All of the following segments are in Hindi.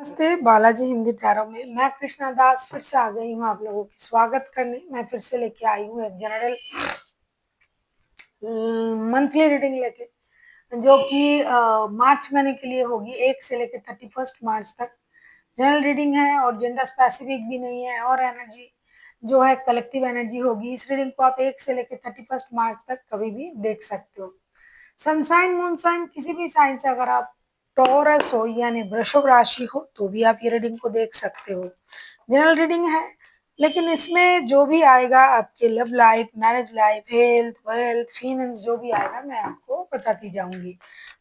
नमस्ते बालाजी हिंदी टैरो में मैं कृष्णा दास फिर से आ गई हूँ आप लोगों की स्वागत करने। मैं फिर से लेके आई हूँ एक जनरल मंथली रीडिंग लेके, जो कि मार्च महीने के लिए होगी 1 से लेके 31 मार्च तक। जनरल रीडिंग है और जेंडर स्पेसिफिक भी नहीं है, और एनर्जी जो है कलेक्टिव एनर्जी होगी। इस रीडिंग को आप 1 से लेके 31 मार्च तक कभी भी देख सकते हो। सनसाइन मूनसाइन किसी भी साइन से अगर आप टॉरस हो यानी वृषभ राशि हो तो भी आप ये रीडिंग को देख सकते हो। जनरल रीडिंग है, लेकिन इसमें जो भी आएगा आपके love life, marriage life, health, wealth, finance जो भी आएगा मैं आपको बताती जाऊंगी।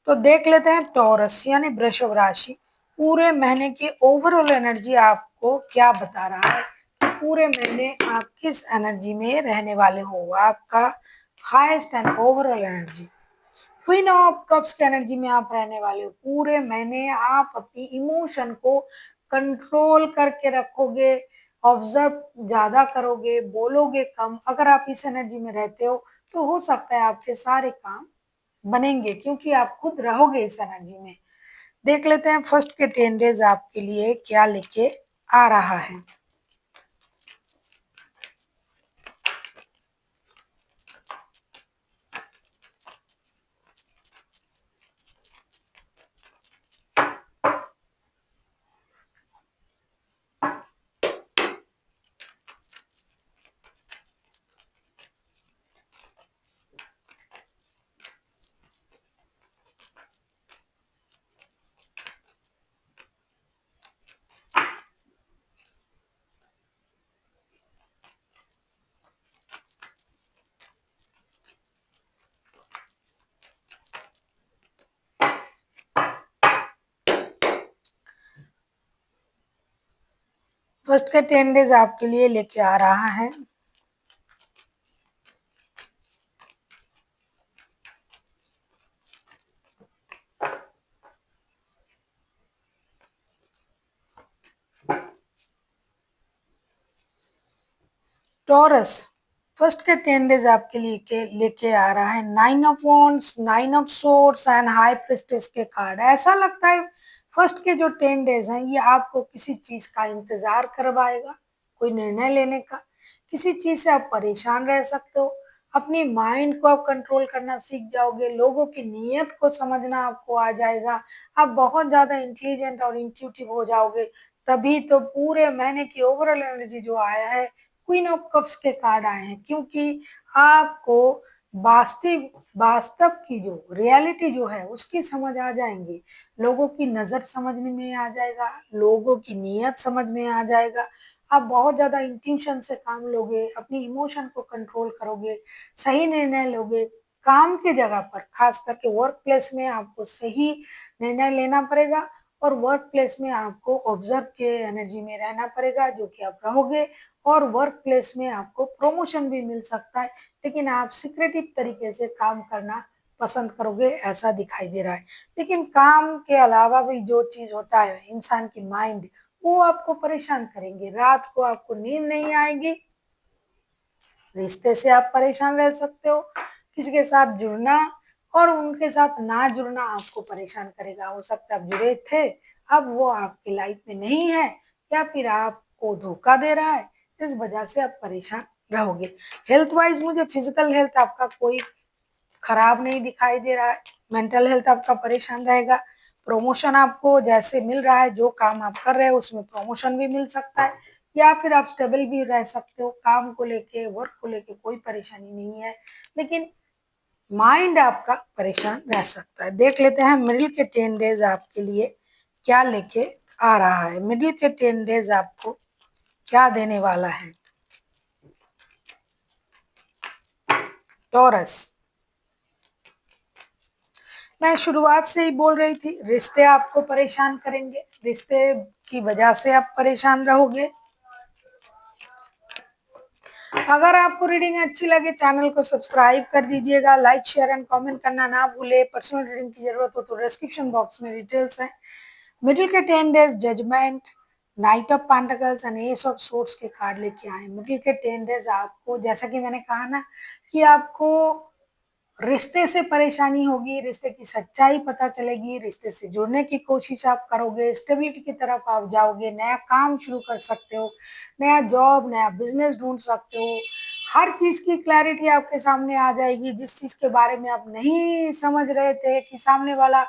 तो देख लेते हैं टॉरस यानी वृषभ राशि पूरे महीने की ओवरऑल एनर्जी आपको क्या बता रहा है कि पूरे महीने आप किस एनर्जी में रहने वाले हो। आपका highest and overall energy queen of cups की एनर्जी में आप रहने वाले हो। पूरे महीने आप अपनी इमोशन को कंट्रोल करके रखोगे, ऑब्जर्व ज्यादा करोगे, बोलोगे कम। अगर आप इस एनर्जी में रहते हो तो हो सकता है आपके सारे काम बनेंगे, क्योंकि आप खुद रहोगे इस एनर्जी में। देख लेते हैं फर्स्ट के 10 डेज आपके लिए क्या लेके आ रहा है। फर्स्ट के 10 डेज आपके लिए लेके आ रहा है टॉरस। फर्स्ट के 10 डेज आपके लिए लेके आ रहा है 9 of wands, 9 of swords and high priestess के कार्ड। ऐसा लगता है फर्स्ट के जो 10 डेज हैं ये आपको किसी चीज का इंतजार करवाएगा, कोई निर्णय लेने का। किसी चीज से आप परेशान रह सकते हो। अपनी माइंड को आप कंट्रोल करना सीख जाओगे, लोगों की नीयत को समझना आपको आ जाएगा। आप बहुत ज्यादा इंटेलिजेंट और इंट्यूटिव हो जाओगे। तभी तो पूरे महीने की ओवरऑल एनर्जी जो आया है क्वीन ऑफ कप्स के कार्ड आए हैं, क्योंकि आपको वास्तव वास्तव की जो रियलिटी जो है उसकी समझ आ जाएंगी। लोगों की नजर समझने में आ जाएगा, लोगों की नीयत समझ में आ जाएगा। आप बहुत ज्यादा इंट्यूशन से काम लोगे, अपनी इमोशन को कंट्रोल करोगे, सही निर्णय लोगे। काम के जगह पर खास करके वर्क प्लेस में आपको सही निर्णय लेना पड़ेगा, और वर्क प्लेस में आपको ऑब्जर्व के एनर्जी में रहना पड़ेगा, जो कि आप रहोगे। और वर्क प्लेस में आपको प्रमोशन भी मिल सकता है, लेकिन आप सिक्रेटिव तरीके से काम करना पसंद करोगे ऐसा दिखाई दे रहा है। लेकिन काम के अलावा भी जो चीज होता है इंसान की माइंड, वो आपको परेशान करेंगे। रात को आपको नींद नहीं आएगी, रिश्ते से आप परेशान रह सकते हो। किसी के साथ जुड़ना और उनके साथ ना जुड़ना आपको परेशान करेगा। हो सकता है आप जुड़े थे, अब वो आपकी लाइफ में नहीं है, या फिर आपको धोखा दे रहा है, इस वजह से आप परेशान रहोगे। हेल्थ वाइज मुझे फिजिकल हेल्थ आपका कोई खराब नहीं दिखाई दे रहा है। मेंटल हेल्थ आपका परेशान रहेगा। प्रमोशन आपको जैसे मिल रहा है, जो काम आप कर रहे हो उसमें प्रमोशन भी मिल सकता है, या फिर आप स्टेबल भी रह सकते हो। काम को लेके, वर्क को लेके कोई परेशानी नहीं है, लेकिन माइंड आपका परेशान रह सकता है। देख लेते हैं मिडिल के 10 डेज आपके लिए क्या लेके आ रहा है। मिडिल के 10 डेज आपको क्या देने वाला है टॉरस। मैं शुरुआत से ही बोल रही थी, रिश्ते आपको परेशान करेंगे, रिश्ते की वजह से आप परेशान रहोगे। अगर आपको रीडिंग अच्छी लगे चैनल को सब्सक्राइब कर दीजिएगा, लाइक शेयर एंड कमेंट करना ना भूले। पर्सनल रीडिंग की जरूरत हो तो डिस्क्रिप्शन बॉक्स में डिटेल्स हैं। मिडिल के 10 days judgement, knight of pentacles and ace of swords के कार्ड लेके आए। मिडिल के 10 डेज आपको, जैसा कि मैंने कहा ना, कि आपको रिश्ते से परेशानी होगी, रिश्ते की सच्चाई पता चलेगी, रिश्ते से जुड़ने की कोशिश आप करोगे, स्टेबिलिटी की तरफ आप जाओगे, नया काम शुरू कर सकते हो, नया जॉब, नया बिज़नेस ढूँढ सकते हो। हर चीज़ की क्लैरिटी आपके सामने आ जाएगी, जिस चीज़ के बारे में आप नहीं समझ रहे थे कि सामने वाला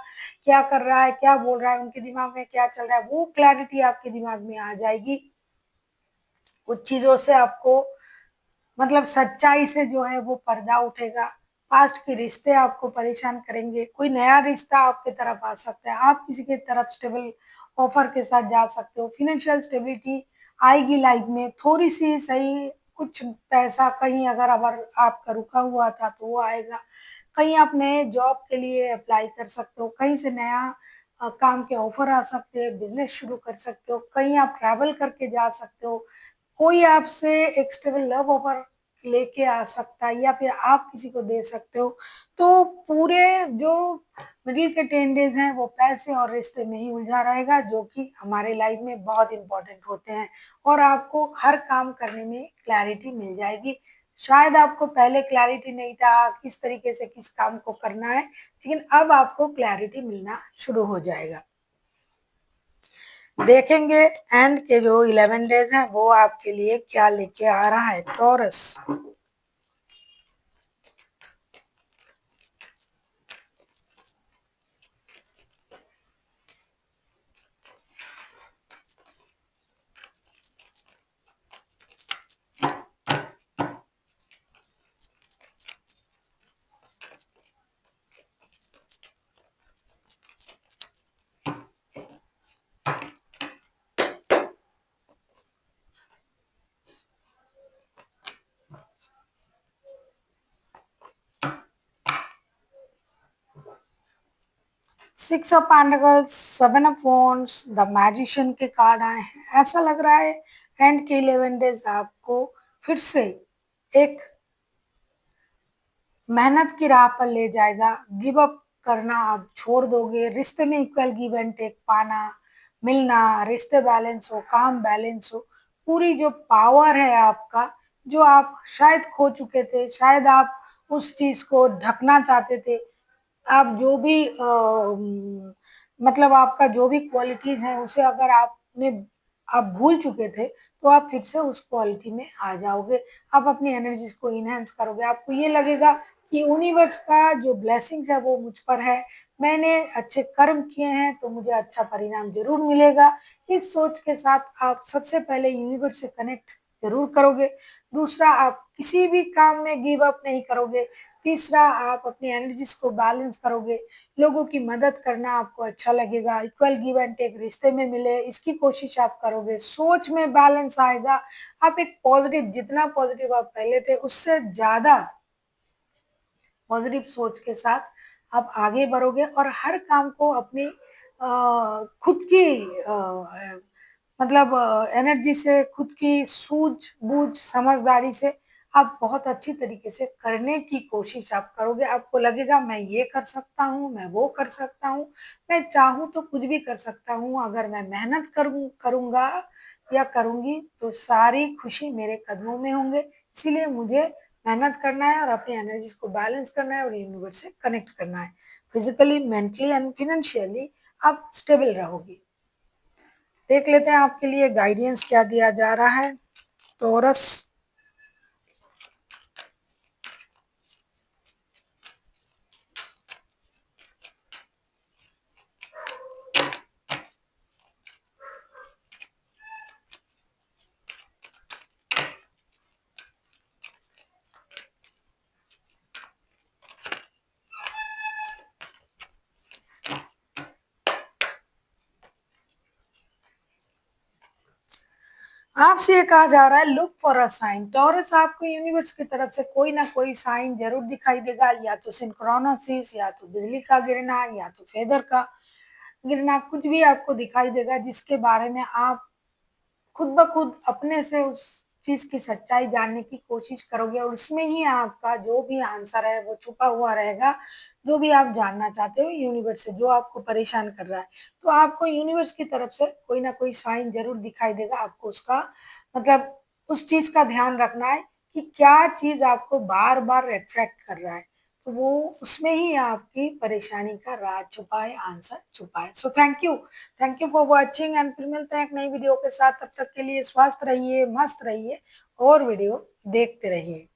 क्या कर रहा है, क्या बोल रहा है, उनके दिमाग में क्या चल रहा है, वो क्लैरिटी आपके दिमाग में आ जाएगी। कुछ चीज़ों से आपको मतलब सच्चाई से जो है वो पर्दा उठेगा। पास्ट के रिश्ते आपको परेशान करेंगे, कोई नया रिश्ता आपकी तरफ आ सकता है, आप किसी की तरफ स्टेबल ऑफर के साथ जा सकते हो, फाइनेंशियल स्टेबिलिटी आएगी लाइफ में, थोड़ी-सी सही, कुछ पैसा कहीं अगर आपका रुका हुआ था तो वो आएगा। कहीं आप नए जॉब के लिए अप्लाई कर सकते हो, कहीं से नया काम के ऑफर आ सकते हैं, बिज़नेस शुरू कर सकते हो, कहीं आप ट्रैवल करके जा सकते हो, कोई आपसे एक स्टेबल लव ऑफर लेके आ सकता है या फिर आप किसी को दे सकते हो। तो पूरे जो मिडिल के 10 डेज़ हैं वो पैसे और रिश्ते में ही उलझा रहेगा, जो कि हमारे लाइफ में बहुत इम्पोर्टेंट होते हैं और आपको हर काम करने में क्लैरिटी मिल जाएगी। शायद आपको पहले क्लैरिटी नहीं था किस तरीके से किस काम को करना है, लेकिन अब आपको क्लैरिटी मिलना शुरू हो जाएगा। देखेंगे एंड के जो 11 डेज़ हैं वो आपके लिए क्या लेके आ रहा है। Taurus 6 of pentacles, 7 of wands, the magician के कार्ड आए हैं। ऐसा लग रहा है एंड के 11 डेज़ आपको फिर से एक मेहनत की राह पर ले जाएगा, गिव अप करना आप छोड़ दोगे, रिश्ते में इक्वल गिव एंड टेक पाना, मिलना, रिश्ते बैलेंस हो, काम बैलेंस हो, पूरी जो पावर है आपका, जो आप शायद खो चुके थे, शायद आप उस चीज़ को ढकना चाहते थे, आप जो भी मतलब आपका जो भी क्वालिटीज़ हैं उसे अगर आपने आप भूल चुके थे, तो आप फिर से उस क्वालिटी में आ जाओगे। आप अपनी एनर्जीज़ को एनहांस करोगे, आपको ये लगेगा कि यूनिवर्स का जो ब्लेसिंग्स है वो मुझ पर है, मैंने अच्छे कर्म किए हैं तो मुझे अच्छा परिणाम ज़रूर मिलेगा। इस सोच के साथ आप सबसे पहले यूनिवर्स से कनेक्ट ज़रूर करोगे। दूसरा, आप किसी भी काम में गिव अप नहीं करोगे। तीसरा, आप अपनी एनर्जीज़ को बैलेंस करोगे, लोगों की मदद करना आपको अच्छा लगेगा, इक्वल गिव एंड टेक रिश्ते में मिले, इसकी कोशिश आप करोगे, सोच में बैलेंस आएगा, आप एक पॉज़िटिव, जितना पॉज़िटिव आप पहले थे उससे ज़्यादा पॉजिटिव सोच के साथ आप आगे बढ़ोगे और हर काम को अपनी खुद की मतलब एनर्जी से, खुद की सूझ-बूझ, समझदारी से आप बहुत अच्छी तरीके से करने की कोशिश आप करोगे। आपको लगेगा मैं ये कर सकता हूँ, मैं वो कर सकता हूँ, मैं चाहूँ तो कुछ भी कर सकता हूँ, अगर मैं मेहनत करूँगा या करूँगी तो सारी खुशी मेरे कदमों में होंगे। इसीलिए मुझे मेहनत करना है और अपनी एनर्जीज़ को बैलेंस करना है और यूनिवर्स से कनेक्ट करना है। फिज़िकली, मेंटली एंड फाइनेंशियली आप स्टेबल रहोगे। देख लेते हैं आपके लिए गाइडेंस क्या दिया जा रहा है। टॉरस आपसे ये कहा जा रहा है look for a sign. Taurus, आपको यूनिवर्स की तरफ से कोई ना कोई साइन ज़रूर दिखाई देगा, या तो सिंक्रोनसिस, या तो बिजली का गिरना, या तो फेदर का गिरना, कुछ भी आपको दिखाई देगा जिसके बारे में आप खुद ब खुद अपने से उस चीज़ की सच्चाई जानने की कोशिश करोगे और उसमें ही आपका जो भी आंसर है वो छुपा हुआ रहेगा, जो भी आप जानना चाहते हो यूनिवर्स से, जो आपको परेशान कर रहा है। तो आपको यूनिवर्स की तरफ से कोई ना कोई साइन ज़रूर दिखाई देगा, आपको उसका मतलब उस चीज़ का ध्यान रखना है कि क्या चीज़ आपको बार-बार अट्रैक्ट कर रहा है। तो वो उसमें ही आपकी परेशानी का राज छुपा है, आंसर छुपा है। So thank you for watching and फिर मिलते हैं एक नई वीडियो के साथ। तब तक के लिए स्वस्थ रहिए, मस्त रहिए और वीडियो देखते रहिए।